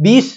20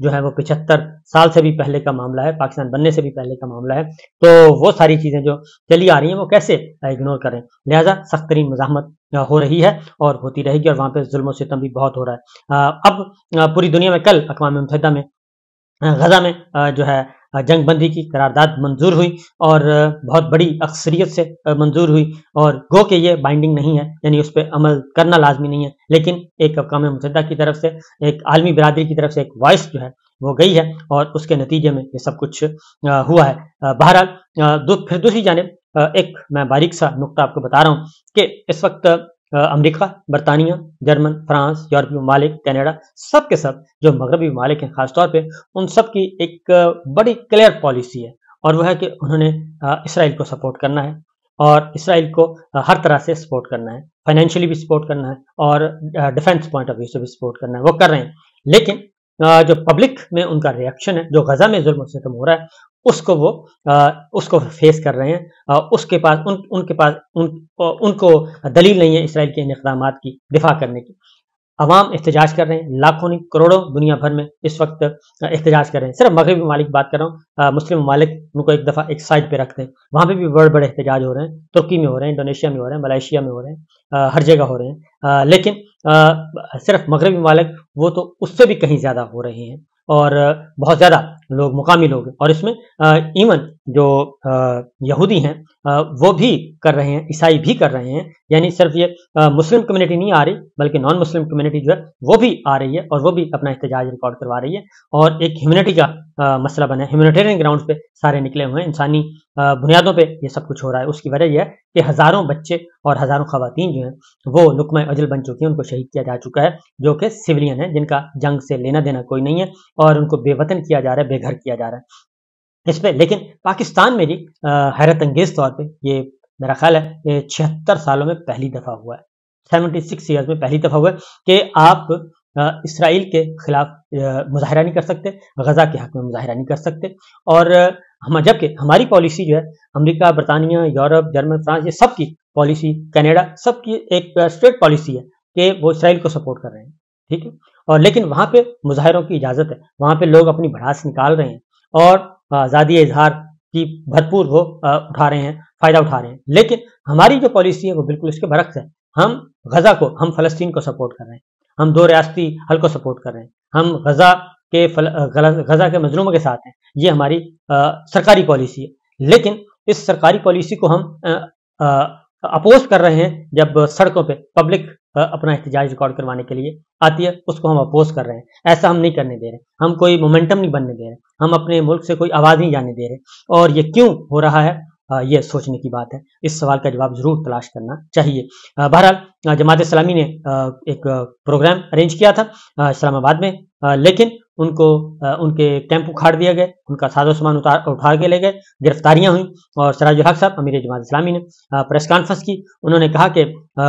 جو ہے وہ 75 سال سے بھی پہلے کا معاملہ ہے، پاکستان بننے سے بھی پہلے کا معاملہ ہے، تو وہ ساری چیزیں جو چلی آ رہی ہیں وہ کیسے اگنور کریں؟ لہٰذا سخت ترین مزاحمت ہو رہی ہے اور ہوتی رہے گی، اور وہاں پہ ظلم و ستم بھی بہت ہو رہا ہے۔ اب پوری دنیا میں کل اقوام متحدہ میں غزہ میں جو ہے جنگ بندی کی قرارداد منظور ہوئی، اور بہت بڑی اکثریت سے منظور ہوئی، اور گو کہ یہ بائنڈنگ نہیں ہے، یعنی اس پہ عمل کرنا لازمی نہیں ہے، لیکن ایک اقوام متحدہ کی طرف سے، ایک عالمی برادری کی طرف سے ایک وائس جو ہے وہ گئی ہے، اور اس کے نتیجے میں یہ سب کچھ ہوا ہے۔ بہرحال پھر دوسری جانب ایک میں باریک سا نقطہ آپ کو بتا رہا ہوں کہ اس وقت امریکہ، برطانیہ، جرمن، فرانس، یورپی ممالک، کینیڈا، سب کے سب جو مغربی ممالک ہیں خاص طور پہ، ان سب کی ایک بڑی کلیئر پالیسی ہے، اور وہ ہے کہ انہوں نے اسرائیل کو سپورٹ کرنا ہے، اور اسرائیل کو ہر طرح سے سپورٹ کرنا ہے، فائنینشلی بھی سپورٹ کرنا ہے، اور ڈیفینس پوائنٹ آف ویو سے بھی سپورٹ کرنا ہے، وہ کر رہے ہیں۔ لیکن جو پبلک میں ان کا ریئیکشن ہے، جو غزہ میں ظلم و ستم ہو رہا ہے، اس کو فیس کر رہے ہیں، اس کے پاس ان کو دلیل نہیں ہے اسرائیل کے ان اقدامات کی دفاع کرنے کی۔ عوام احتجاج کر رہے ہیں، لاکھوں نہیں کروڑوں دنیا بھر میں اس وقت احتجاج کر رہے ہیں۔ صرف مغربی ممالک کی بات کر رہا ہوں، مسلم ممالک ان کو ایک دفعہ ایک سائڈ پہ رکھتے ہیں، وہاں پہ بھی بڑے بڑے احتجاج ہو رہے ہیں، ترکی میں ہو رہے ہیں، انڈونیشیا میں ہو رہے ہیں، ملائیشیا میں ہو رہے ہیں، ہر جگہ ہو رہے ہیں، لیکن صرف مغربی ممالک وہ تو اس سے بھی کہیں زیادہ ہو رہے ہیں، اور بہت زیادہ لوگ مقامی لوگ ہیں، اور اس میں ایون جو یہودی ہیں وہ بھی کر رہے ہیں، عیسائی بھی کر رہے ہیں، یعنی صرف یہ مسلم کمیونٹی نہیں آ رہی بلکہ نان مسلم کمیونٹی جو ہے وہ بھی آ رہی ہے، اور وہ بھی اپنا احتجاج ریکارڈ کروا رہی ہے، اور ایک ہیومینٹی کا مسئلہ بنا ہے، ہیومینیٹیرین گراؤنڈ پہ سارے نکلے ہوئے ہیں، انسانی بنیادوں پہ یہ سب کچھ ہو رہا ہے۔ اس کی وجہ یہ ہے کہ ہزاروں بچے اور ہزاروں خواتین جو ہیں وہ لقمہ اجل بن چکی ہیں، ان کو شہید کیا جا چکا ہے، جو کہ سویلین ہیں، جن کا جنگ سے لینا دینا کوئی نہیں ہے، اور ان کو بے وطن کیا جا رہا ہے، بے گھر کیا جا رہا ہے اس پہ۔ لیکن پاکستان میں بھی حیرت انگیز طور پہ یہ میرا خیال ہے کہ 76 سالوں میں پہلی دفعہ ہوا ہے، 76 ایئرز میں پہلی دفعہ ہوا ہے کہ آپ اسرائیل کے خلاف مظاہرہ نہیں کر سکتے، غزہ کے حق میں مظاہرہ نہیں کر سکتے، اور جبکہ ہماری پالیسی جو ہے امریکہ، برطانیہ، یورپ، جرمن، فرانس، یہ سب کی پالیسی، کینیڈا، سب کی ایک اسٹریٹ پالیسی ہے کہ وہ اسرائیل کو سپورٹ کر رہے ہیں، ٹھیک ہے، اور لیکن وہاں پہ مظاہروں کی اجازت ہے، وہاں پہ لوگ اپنی بھڑاس نکال رہے ہیں، اور آزادی اظہار کی بھرپور وہ اٹھا رہے ہیں، فائدہ اٹھا رہے ہیں۔ لیکن ہماری جو پالیسی ہے وہ بالکل اس کے برعکس ہے، ہم غزہ کو، ہم فلسطین کو سپورٹ کر رہے ہیں، ہم دو ریاستی حل کو سپورٹ کر رہے ہیں، ہم غزہ کے مظلوموں کے ساتھ ہیں، یہ ہماری سرکاری پالیسی ہے۔ لیکن اس سرکاری پالیسی کو ہم اپوز کر رہے ہیں جب سڑکوں پہ پبلک اپنا احتجاج ریکارڈ کروانے کے لیے آتی ہے، اس کو ہم اپوز کر رہے ہیں، ایسا ہم نہیں کرنے دے رہے، ہم کوئی مومنٹم نہیں بننے دے رہے، ہم اپنے ملک سے کوئی آواز نہیں جانے دے رہے، اور یہ کیوں ہو رہا ہے یہ سوچنے کی بات ہے، اس سوال کا جواب ضرور تلاش کرنا چاہیے۔ بہرحال جماعت اسلامی نے ایک پروگرام ارینج کیا تھا اسلام آباد میں، لیکن ان کے کیمپ اکھاڑ دیا گئے، ان کا ساز و سامان اٹھا کے لے گئے، گرفتاریاں ہوئیں، اور سراج الحق صاحب امیر جماعت اسلامی نے پریس کانفرنس کی، انہوں نے کہا کہ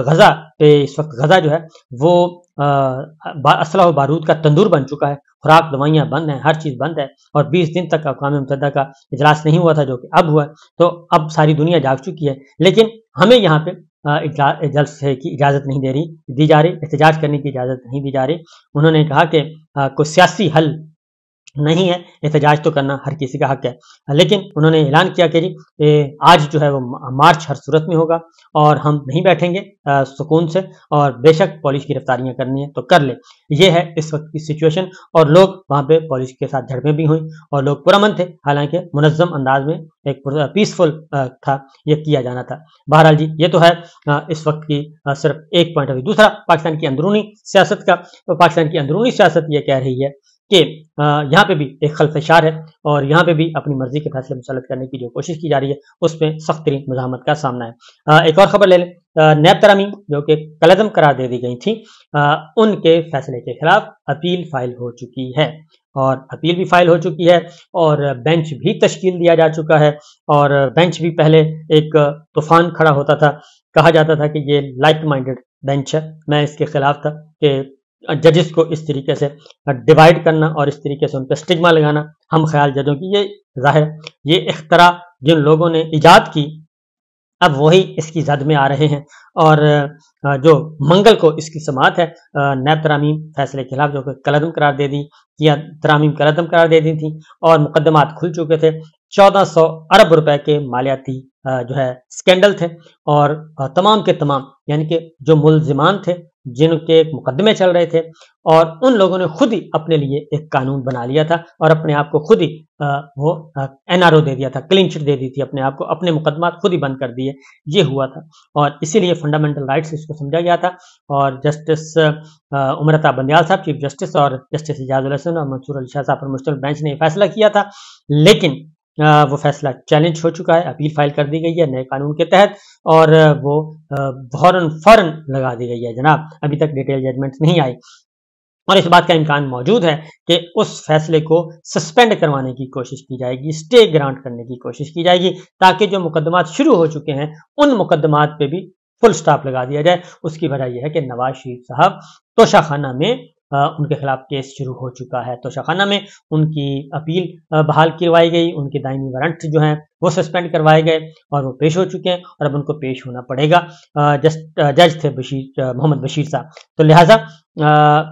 غزہ پہ اس وقت غزہ جو ہے وہ اسلحہ و بارود کا تندور بن چکا ہے، خوراک، دوائیاں بند ہیں، ہر چیز بند ہے، اور 20 دن تک اقوام متحدہ کا اجلاس نہیں ہوا تھا جو کہ اب ہوا ہے، تو اب ساری دنیا جاگ چکی ہے، لیکن ہمیں یہاں پہ جلسے کی اجازت نہیں دی جا رہی، احتجاج کرنے کی اجازت نہیں دی جا رہی۔ انہوں نے کہا کہ کوئی سیاسی حل نہیں ہے، احتجاج تو کرنا ہر کسی کا حق ہے، لیکن انہوں نے اعلان کیا کہ آج جو ہے وہ مارچ ہر صورت میں ہوگا، اور ہم نہیں بیٹھیں گے سکون سے، اور بے شک پولیس کی گرفتاریاں کرنی ہے تو کر لے، یہ ہے اس وقت کی سچویشن۔ اور لوگ وہاں پہ پولیس کے ساتھ جھڑپیں بھی ہوئیں، اور لوگ پرامن تھے، حالانکہ منظم انداز میں ایک پیسفل تھا، یہ کیا جانا تھا۔ بہرحال جی یہ تو ہے اس وقت کی صرف ایک پوائنٹ آف ویو۔ دوسرا پاکستان کی اندرونی سیاست کا، تو پاکستان کی اندرونی سیاست یہ کہہ رہی ہے کہ یہاں پہ بھی ایک خلفشار ہے، اور یہاں پہ بھی اپنی مرضی کے فیصلے مسلط کرنے کی جو کوشش کی جا رہی ہے اس میں سخت ترین مزاحمت کا سامنا ہے۔ ایک اور خبر لے لیں، نیب ترامیم جو کہ کالعدم قرار دے دی گئی تھی، ان کے فیصلے کے خلاف اپیل فائل ہو چکی ہے، اور اپیل بھی فائل ہو چکی ہے، اور بینچ بھی تشکیل دیا جا چکا ہے، اور بینچ بھی پہلے ایک طوفان کھڑا ہوتا تھا، کہا جاتا تھا کہ یہ لائک مائنڈڈ بینچ ہے، میں اس کے خلاف تھا کہ ججز کو اس طریقے سے ڈیوائیڈ کرنا اور اس طریقے سے ان پہ اسٹگما لگانا ہم خیال ججوں کی، یہ ظاہر یہ اختراع جن لوگوں نے ایجاد کی اب وہی اس کی زد میں آ رہے ہیں اور جو منگل کو اس کی سماعت ہے نیب ترامیم فیصلے کے خلاف جو کہ کالعدم قرار دے دی یا ترامیم کالعدم قرار دے دی تھی اور مقدمات کھل چکے تھے. 1400 ارب روپے کے مالیاتی جو ہے اسکینڈل تھے اور تمام کے تمام یعنی کہ جو ملزمان تھے جن کے مقدمے چل رہے تھے اور ان لوگوں نے خود ہی اپنے لیے ایک قانون بنا لیا تھا اور اپنے آپ کو خود ہی وہ NRO دے دیا تھا, کلین چٹ دے دی تھی اپنے آپ کو, اپنے مقدمات خود ہی بند کر دیے. یہ ہوا تھا اور اسی لیے فنڈامنٹل رائٹس اس کو سمجھا گیا تھا اور جسٹس عمرتا بندیال صاحب چیف جسٹس اور جسٹس اعجاز الحسن اور منصور علی شاہ صاحب پر مشتمل بینچ نے یہ فیصلہ کیا تھا, لیکن وہ فیصلہ چیلنج ہو چکا ہے, اپیل فائل کر دی گئی ہے نئے قانون کے تحت اور وہ فوراً لگا دی گئی ہے جناب. ابھی تک ڈیٹیل ججمنٹ نہیں آئی اور اس بات کا امکان موجود ہے کہ اس فیصلے کو سسپینڈ کروانے کی کوشش کی جائے گی, اسٹے گرانٹ کرنے کی کوشش کی جائے گی تاکہ جو مقدمات شروع ہو چکے ہیں ان مقدمات پہ بھی فل سٹاپ لگا دیا جائے. اس کی وجہ یہ ہے کہ نواز شریف صاحب توشہ خانہ میں ان کے خلاف کیس شروع ہو چکا ہے, توشہ خانہ میں ان کی اپیل بحال کروائی گئی, ان کے دائمی وارنٹ جو ہیں وہ سسپینڈ کروائے گئے اور وہ پیش ہو چکے ہیں اور اب ان کو پیش ہونا پڑے گا. جج تھے محمد بشیر صاحب, تو لہٰذا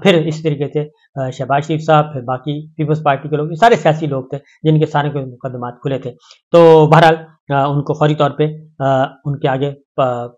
پھر اس طریقے سے شہباز شریف صاحب, پھر باقی پیپلز پارٹی کے لوگ, سارے سیاسی لوگ تھے جن کے سارے کے مقدمات کھلے تھے. تو بہرحال ان کو فوری طور پہ ان کے آگے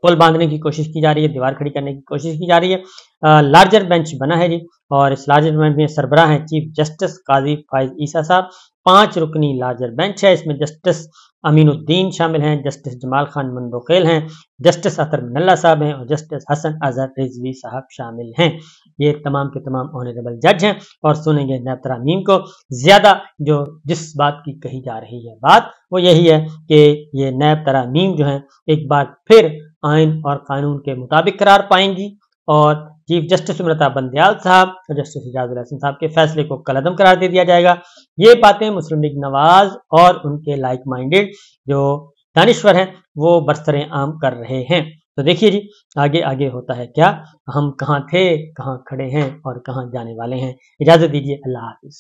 پل باندھنے کی کوشش کی جا رہی ہے, دیوار کھڑی کرنے کی کوشش کی جا رہی ہے. لارجر بینچ بنا ہے جی اور اس لارجر بینچ میں سربراہ ہیں چیف جسٹس قاضی فائز عیسیٰ صاحب. 5 رکنی لارجر بینچ ہے, اس میں جسٹس امین الدین شامل ہیں, جسٹس جمال خان مندوخیل ہیں, جسٹس اطہر من اللہ صاحب ہیں اور جسٹس حسن اظہر رضوی صاحب شامل ہیں. یہ تمام کے تمام آنریبل جج ہیں اور سنیں گے نیب ترامیم کو. زیادہ جو جس بات کی کہی جا رہی ہے بات وہ یہی ہے کہ یہ نیب ترامیم جو ہیں ایک بار پھر آئین اور قانون کے مطابق قرار پائیں گی اور چیف جسٹس عمرتا بندیال صاحب اور جسٹس اعجاز الحسن صاحب کے فیصلے کو کالعدم قرار دے دیا جائے گا. یہ باتیں مسلم لیگ نواز اور ان کے لائک مائنڈیڈ جو دانشور ہیں وہ برسر عام کر رہے ہیں. تو دیکھیے جی آگے ہوتا ہے کیا, ہم کہاں تھے, کہاں کھڑے ہیں اور کہاں جانے والے ہیں. اجازت دیجیے, اللہ حافظ.